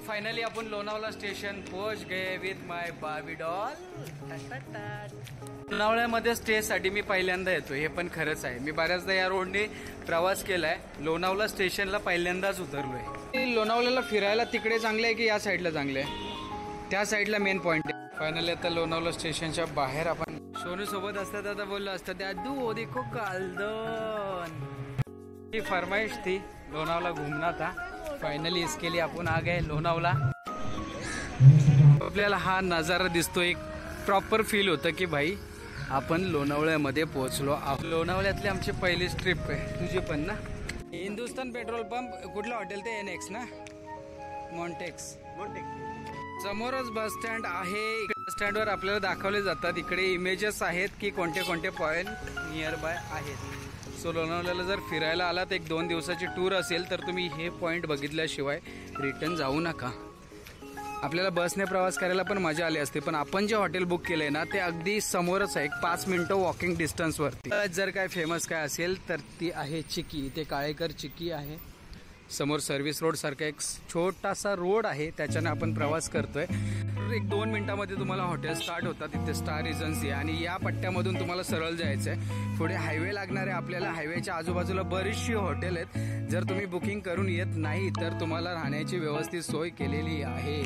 Finally अपन Lonavala station पहुंच गए with my Barbie doll. लोणावळ्यामध्ये स्टे साठी मी पहिल्यांदा येतो, हे पण खरंच आहे। मी बऱ्याचदा या रोडने प्रवास केलाय, लोणावळा स्टेशनला पहिल्यांदाच उतरलोय। लोणावळ्याला फिरायला तिकडे चांगले आहे की या साईडला चांगले आहे? त्या साईडला मेन पॉइंट आहे। फायनली आता लोणावळा स्टेशनच्या बाहेर आपण सोनू सोबत असतात, आता बोललो असतं दादू देखो कालदन, ही फरमाइश थी लोनावला घूमना था। फाइनली इसके लिए आपण आ गए लोनावला। आपल्याला हा नजारा दिसतो, एक प्रॉपर फील होतं की भाई आपण लोणावळ्यामध्ये पोहोचलो आहोत। लोणावळ्यातली आमची पहिलीच ट्रिप आहे, तुझी पण ना? हिंदुस्तान पेट्रोल पंप कुठलं हॉटेल ते एनएक्स ना? मॉन्टेक्स समोरच बस स्टँड आहे। बस स्टँडवर आपल्याला दाखवले जातात, इकडे इमेजेस आहेत की कोणते कोणते पॉइंट नियर बाय आहेत। सो लोणावळ्याला जर फिरायला आलात, एक 2 दिवसाची टूर असेल तर तुम्ही हे पॉइंट बघितल्याशिवाय रिटर्न जाऊ नका। आपल्याला बसने प्रवास करायला पण मजा आली असते, पण आपण जे हॉटेल बुक केलंय ना ते अगदी समोरच आहे, 5 मिनिटं वॉकिंग डिस्टन्सवरती। जर काय फेमस काय असेल तर ती आहे चिक्की, ते काळेकर चिक्की आहे। समोर सर्व्हिस रोड सारखा एक छोटासा रोड आहे, त्याच्याने आपण प्रवास करतोय। 1-2 मिनिटांमध्ये तुम्हाला हॉटेल स्टार्ट होतात, तिथे स्टार रिजन्सी, आणि या पट्ट्यामधून तुम्हाला सरळ जायचंय। पुढे हायवे लागणार आहे आपल्याला, हायवेच्या आजूबाजूला बरीचशी हॉटेल आहेत। जर तुम्ही बुकिंग करून येत नाही तर तुम्हाला राहण्याची व्यवस्थित सोय केलेली आहे।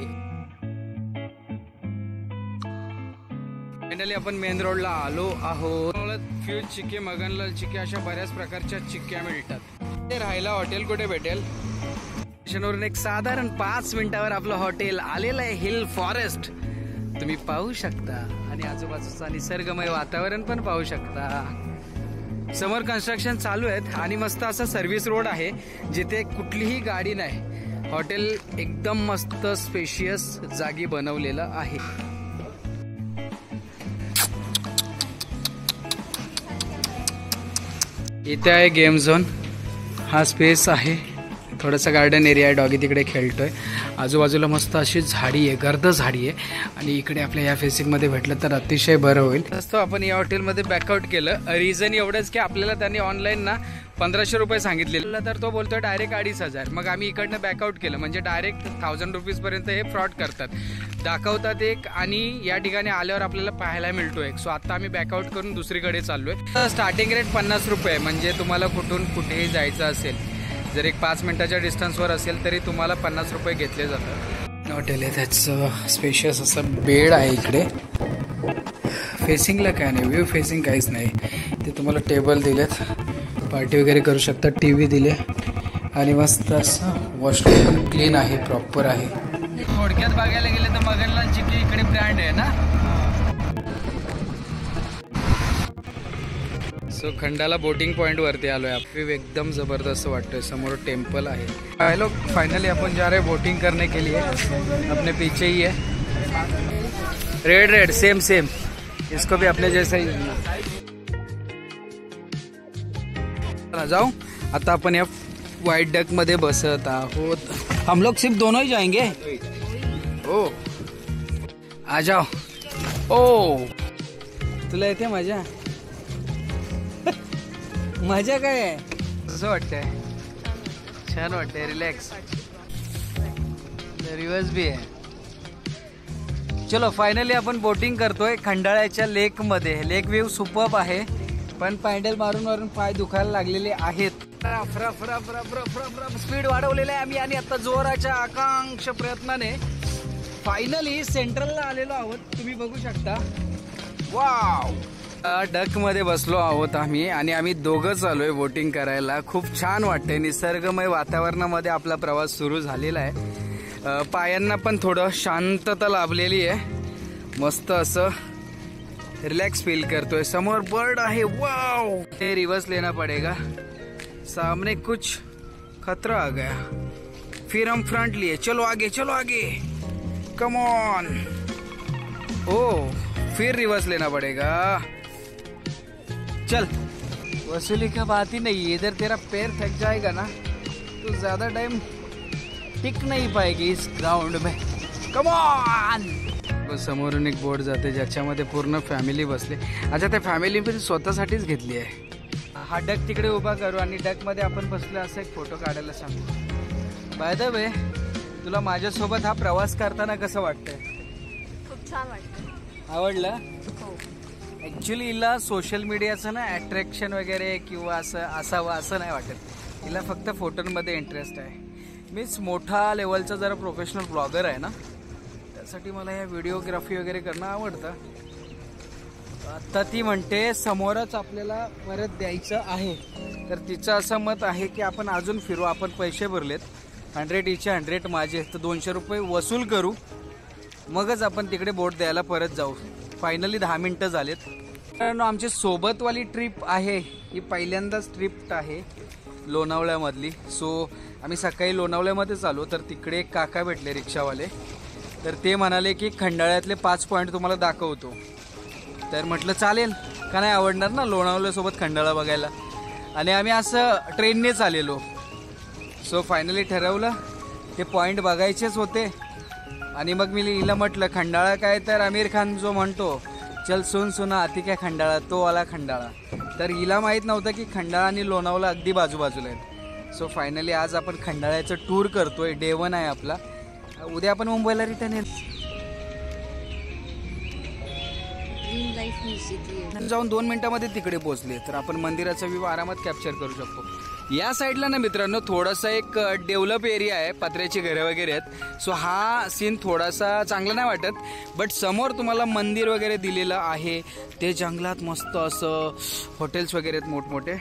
फायनली आपण मेन रोडला आलो आहोत। फ्यूज चिक्की, मगनलाल चिक्की अशा बऱ्याच प्रकारच्या चिक्क्या मिळतात। ते राहायला हॉटेल कुठे भेटेल? स्टेशनवरून एक साधारण 5 मिनिटावर आपलं हॉटेल आलेलं आहे, हिल फॉरेस्ट तुम्ही पाहू शकता, आणि आजूबाजूचा निसर्गमय वातावरण पण पाहू शकता। समोर कन्स्ट्रक्शन चालू आहेत आणि मस्त असा सर्व्हिस रोड आहे जिथे कुठलीही गाडी नाही। हॉटेल एकदम मस्त स्पेशियस जागी बनवलेलं आहे। इथे आहे गेम झोन, हा स्पेस आहे, थोडासा गार्डन एरिया आहे, डॉगी तिकडे खेळतोय। आजूबाजूला मस्त अशी झाडी आहे, गर्द झाडी आहे, आणि इकडे आपल्या या फेसिंगमध्ये भेटलं तर अतिशय बरं होईल। तसं आपण या हॉटेलमध्ये बॅकआउट केलं, रिझन एवढंच की आपल्याला त्यांनी ऑनलाईन ना 1500 रुपये सांगितलेलं, तर तो बोलतोय डायरेक्ट 2500। मग आम्ही इकडनं बॅकआउट केलं, म्हणजे डायरेक्ट 1000 रुपीजपर्यंत हे फ्रॉड करतात, दाखवतात एक, आणि या ठिकाणी आल्यावर आपल्याला पाहायला मिळतो एक। सो आता आम्ही बॅकआउट करून दुसरीकडे चाललोय। स्टार्टिंग रेट 50 रुपये, म्हणजे तुम्हाला कुठून कुठेही जायचं असेल, जर एक 5 मिनिटाच्या डिस्टन्सवर असेल तरी तुम्हाला 50 रुपये घेतले जातात। हॉटेल आहे, त्याचं स्पेशियस असं बेड आहे। इकडे फेसिंगला काय नाही, व्ह्यू फेसिंग काहीच नाही, ते तुम्हाला टेबल दिलेत, पार्टी वगैरे करू शकता, टीव्ही दिले, आणि मस्त असं वॉशरूम पण क्लीन आहे, प्रॉपर आहे। थोडक्यात बघायला गेले तर मगनलाल चिक्की इकडे ब्रँड आहे ना। सो खंडाला बोटिंग पॉइंट वरती आलोय, व्ह्यू एकदम जबरदस्त वाटतोय, समोर टेम्पल आहे। हेलो, फाइनली अपन जा रहे हैं बोटिंग करने के लिए, अपने पीछे ही है रेड सेम इसको भी अपने जैसा ही जाओ। आता आपण या व्हाइट डक मध्ये बसत आहोत। हम लोग सिर्फ दोनों ही जाएंगे? ओ आ जाओ। ओ तुला येते मजा? मजा काय आहे? कसं वाटतंय? छान वाटतंय, रिलॅक्स, रिवर्स भी आहे। चलो फायनली आपण बोटिंग करतोय खंडाळ्याच्या लेक मध्ये। लेक व्ह्यू सुपर्ब आहे, पण पॅन्डल मारून पाय दुखायला लागलेले आहेत। स्पीड वाढवलेला आहे आम्ही, आणि आता जोराच्या आकांक्ष प्रयत्नाने फायनली सेंट्रलला आलेलो आहोत, तुम्ही बघू शकता। वाव, डक मध्ये बसलो आहोत आम्ही, आणि आम्ही दोघंच आलोय बोटिंग करायला। खूप छान वाटतंय, निसर्गमय वातावरणामध्ये आपला प्रवास सुरू झालेला आहे। पायांना पण थोडं शांतता लाभलेली आहे, मस्त असं रिलॅक्स फील करतोय। समोर बर्ड आहे, वाव, हे रिवर्स लेना पडेगा, सामने कुछ खतरा आ गया, फिर हम फ्रंट लिए, चलो आगे कम ऑन। ओ फिर रिवर्स लेना पड़ेगा, चल। वसूली का बात ही नहीं है, इधर तेरा पैर थक जाएगा ना तो ज्यादा टाइम टिक नहीं पाएगी इस ग्राउंड में। कम ऑन, समोरून एक बोट जाते ज्याच्यामध्ये पूर्ण फॅमिली बसले. अच्छा, त्या फॅमिली पण स्वतःसाठीच घेतली आहे. हा डक तिकडे उभा करू आणि डकमध्ये आपण बसलो असं एक फोटो काढायला सांगू. बाय द वे, तुला माझ्यासोबत हा प्रवास करताना कसं वाटतंय? खूप छान वाटतं. आवडलं? हो. ॲक्च्युली हिला सोशल मीडियाचं ना अट्रॅक्शन वगैरे किंवा असं असावं असं नाही वाटत. हिला फक्त फोटोंमध्ये इंटरेस्ट आहे. मीच मोठा लेवलचा जरा प्रोफेशनल ब्लॉगर आहे ना, त्यासाठी मला या व्हिडिओग्राफी वगैरे करणं आवडतं. आता ती म्हणते समोरच आपल्याला परत द्यायचं आहे, तर तिचं असं मत आहे की आपण अजून फिरू. आपण पैसे भरलेत, 100 हिचे 100 माझे, तर 200 रुपये वसूल करू, मगच आपण तिकडे बोट द्यायला परत जाऊ. फायनली 10 मिनटं झालेत. कारण आमची सोबतवाली ट्रिप आहे ही पहिल्यांदाच ट्रिप आहे लोणावळ्यामधली. सो आम्ही सकाळी लोणावळ्यामध्येच आलो, तर तिकडे एक काका भेटले रिक्षावाले. तर ते म्हणाले की खंडाळ्यातले 5 पॉईंट तुम्हाला दाखवतो. तर म्हटलं चालेल, का नाही आवडणार ना लोणावळ्यासोबत खंडाळा बघायला. आणि आम्ही असं ट्रेननेच आलेलो. सो फायनली ठरवलं ते पॉईंट बघायचेच होते. आणि मग मी हिला म्हटलं खंडाळा काय, तर आमिर खान जो म्हणतो चल सुन सुना आती काय खंडाळा, तो वाला खंडाळा. तर हिला माहीत नव्हतं की खंडाळा आणि लोणावळा अगदी बाजूबाजूला आहेत. सो फायनली आज आपण खंडाळ्याचं टूर करतोय. डे 1 आहे आपला. उद्या आपण मुंबईला रिटर्न येईल. जाऊन 2 मिनिटांमध्ये तिकडे पोहोचले, तर आपण मंदिराचा व्ह्यू आरामात कॅप्चर करू शकतो. या साईडला ना मित्रांनो थोडासा एक डेव्हलप एरिया आहे, पत्र्याची घरं वगैरे आहेत. सो हा सीन थोडासा चांगला नाही वाटत. बट समोर तुम्हाला मंदिर वगैरे दिलेलं आहे. ते जंगलात मस्त असं हॉटेल्स वगैरे आहेत मोठमोठे.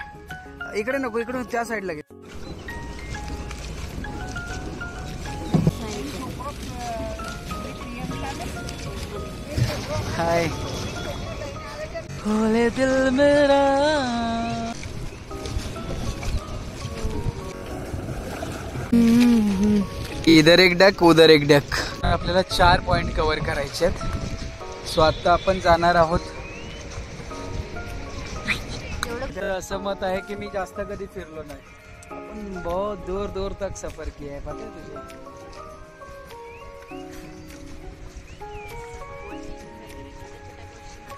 इकडे नको, इकडे त्या साईडला घे. हाय खोले दिल मेरा. इधर एक डक उधर एक डक. आपल्याला 4 पॉइंट कव्हर करायचे आहेत. सो आता आपण जाणार आहोत. असं मत आहे की मी जास्त कधी फिरलो नाही. आपण बहुत दूर दूर तक सफर किया है, पता है तुझे?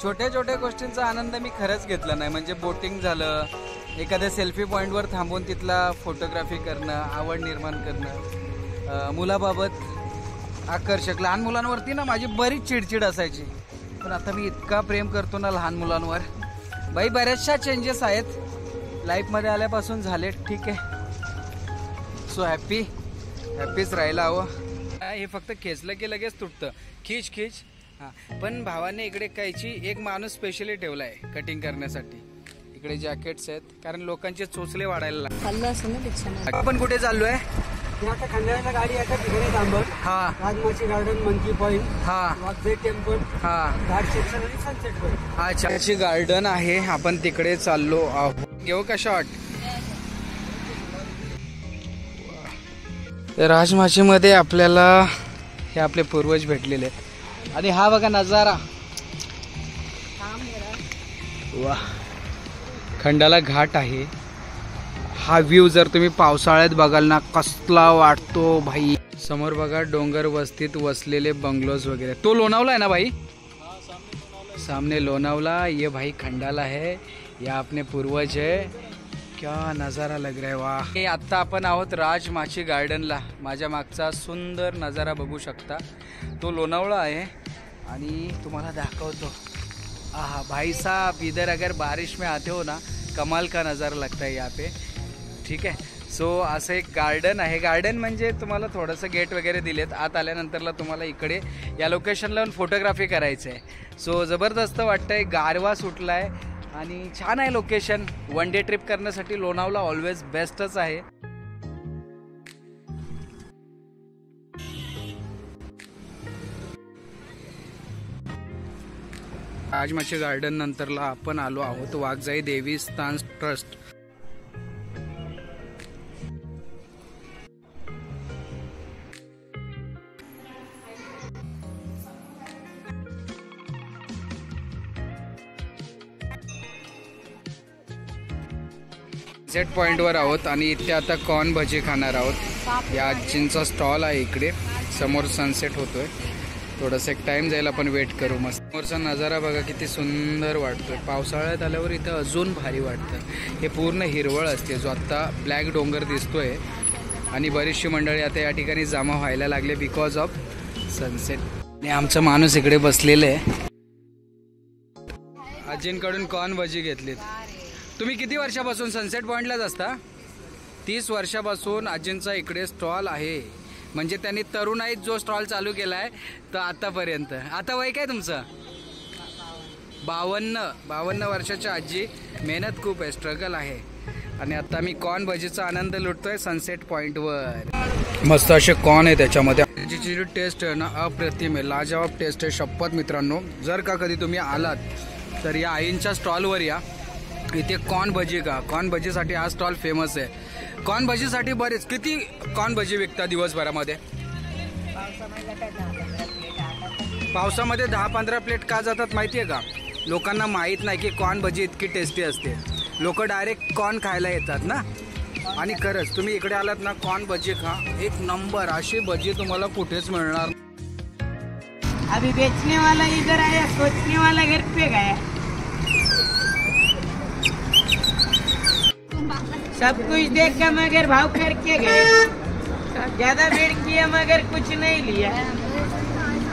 छोट्या छोट्या गोष्टींचा आनंद मी खरंच घेतला नाही. म्हणजे बोटिंग झालं, एखाद्या सेल्फी पॉईंटवर थांबून तिथला फोटोग्राफी करणं, आवड निर्माण करणं, मुलाबाबत आकर्षक. लहान मुलांवरती ना माझी बरीच चिडचिड असायची, पण आता मी इतका प्रेम करतो ना लहान मुलांवर. बाई बऱ्याचशा चेंजेस आहेत लाईफमध्ये आल्यापासून झाले. ठीक आहे, सो हॅपीच राहायला हवं. हे फक्त खेचलं की लगेच तुटतं. खीच खीच. हां, पण भावाने इकडे कायची एक माणूस स्पेशली ठेवला आहे कटिंग करण्यासाठी. इकडे जॅकेट्स आहेत, कारण लोकांचे चोचले वाढायला लागले. आपण कुठे चाललोय? आता खंडाळ्याला गाडी आता तिकडे थांबत. हा, राजमाची गार्डन, मंकी पॉइंट, हा, वाघे टेम्पल, हा, घाट सेक्शन आणि सनसेट पॉइंट. अच्छा, त्याची गार्डन आहे. आपण तिकडे चाललो आहोत. घेऊ का शॉट? राजमाचीमध्ये आपल्याला हे आपले पूर्वज भेटलेले आहेत. आणि हा बघा नजारा, वा, खंडाला घाट आहे. हा व्ह्यू जर तुम्ही पावसाळ्यात बघाल ना कसला वाटतो भाई. समोर बघा डोंगर वस्तीत वसलेले बंगलोज वगैरे. तो लोणावला आहे ना भाई? सामने लोनावला, ये भाई खंडाला है, ये अपने पूर्वज है. क्या नज़ारा लग रहा है, वाह. हे आत्ता आपण आहोत राजमाची गार्डनला. माझ्या मागचा सुंदर नज़ारा बघू शकता. तो लोनावळा आहे आणि तुम्हाला दाखवतो. आहा भाई साहब, इधर अगर बारिश में आते हो ना, कमाल का नज़ारा लगता है यहाँ पे. ठीक आहे. सो असं एक गार्डन आहे. गार्डन म्हणजे तुम्हाला थोडंसं गेट वगैरे दिलेत. आत आल्यानंतरला तुम्हाला इकडे या लोकेशनला फोटोग्राफी करायचं आहे. सो जबरदस्त वाटतंय, गारवा सुटला आहे आणि छान आहे लोकेशन. 1 डे ट्रिप करण्यासाठी लोणावळा ऑलवेज बेस्टच आहे. राजमाची गार्डन नंतरला आपण आलो आहोत वाघजाई देवस्थान ट्रस्ट. सेट पॉइंटवर आहोत आणि इथे आता कॉर्न भजी खाणार आहोत. या आजींचा स्टॉल आहे इकडे. समोर सनसेट होतोय. थोडंसं एक टाइम जाईल, आपण वेट करू. मस्त समोरचा नजारा बघा किती सुंदर वाटतोय. पावसाळ्यात आल्यावर इथं अजून भारी वाटतं. हे पूर्ण हिरवळ असते, जो आत्ता ब्लॅक डोंगर दिसतोय. आणि बरीचशी मंडळी आता या ठिकाणी जमा व्हायला लागले बिकॉज ऑफ सनसेट. आणि आमचा माणूस इकडे बसलेला आहे. आजींकडून कॉर्न भजी घेतलीत. तुम्ही किती वर्षापासून सनसेट पॉईंटलाच असता? 30 वर्षापासून आजींचा इकडे स्टॉल आहे. म्हणजे त्यांनी तरुणाईत जो स्टॉल चालू केला आहे तर आतापर्यंत. आता वय काय तुमचं? 52 वर्षाच्या आजी. मेहनत खूप आहे, स्ट्रगल आहे. आणि आता मी कॉर्न भजीचा आनंद लुटतोय सनसेट पॉईंटवर. मस्त असे कॉर्न आहे त्याच्यामध्ये. जी टेस्ट आहे ना अप्रतिम आहे, लाजवाब टेस्ट आहे. शपथ मित्रांनो, जर का कधी तुम्ही आलात तर या आईंच्या स्टॉलवर या. इथे कॉर्न भजी का, कॉर्न भजीसाठी हा स्टॉल फेमस आहे. कॉर्न भजीसाठी बरेच किती कॉर्न भजी विकतात दिवसभरामध्ये? पावसामध्ये 10-15 प्लेट का जातात माहिती आहे का? लोकांना माहीत नाही की कॉर्न भजी इतकी टेस्टी असते. लोक डायरेक्ट कॉर्न खायला येतात ना. आणि खरंच तुम्ही इकडे आलात ना, कॉर्न भजी खा, एक नंबर. अशी भजी तुम्हाला कुठेच मिळणार. अभी बेचने वाला इधर आया, सोचने वाला घर पे गया. सब कुछ देखा मगर भाव करके गए. ज्यादा भीड़ किया मगर कुछ नहीं लिया.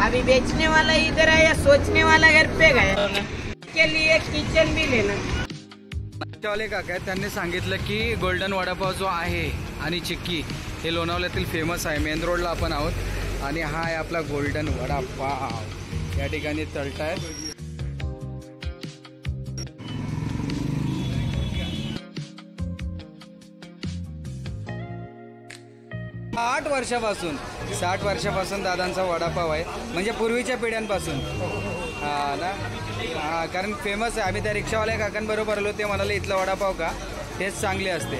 अभी बेचने वाला इधर आया, सोचने वाला घर पे गया. के लिए किचन भी लेना. वाले काका त्यांनी सांगितलं की गोल्डन वडापाव जो आहे आणि चिक्की हे लोणावळ्यातील फेमस आहे. मेन रोडला आपण आहोत आणि हा आहे आपला गोल्डन वडापाव. या ठिकाणी तळताय. 60 वर्षापासून दादांचा वडापाव आहे. म्हणजे पूर्वीच्या पिढ्यांपासून. हा ना. हा, कारण फेमस आहे. आम्ही त्या रिक्षावाल्या काकांबरोबर आलो, ते म्हणाले इथला वडापाव का टेस्ट चांगली असते.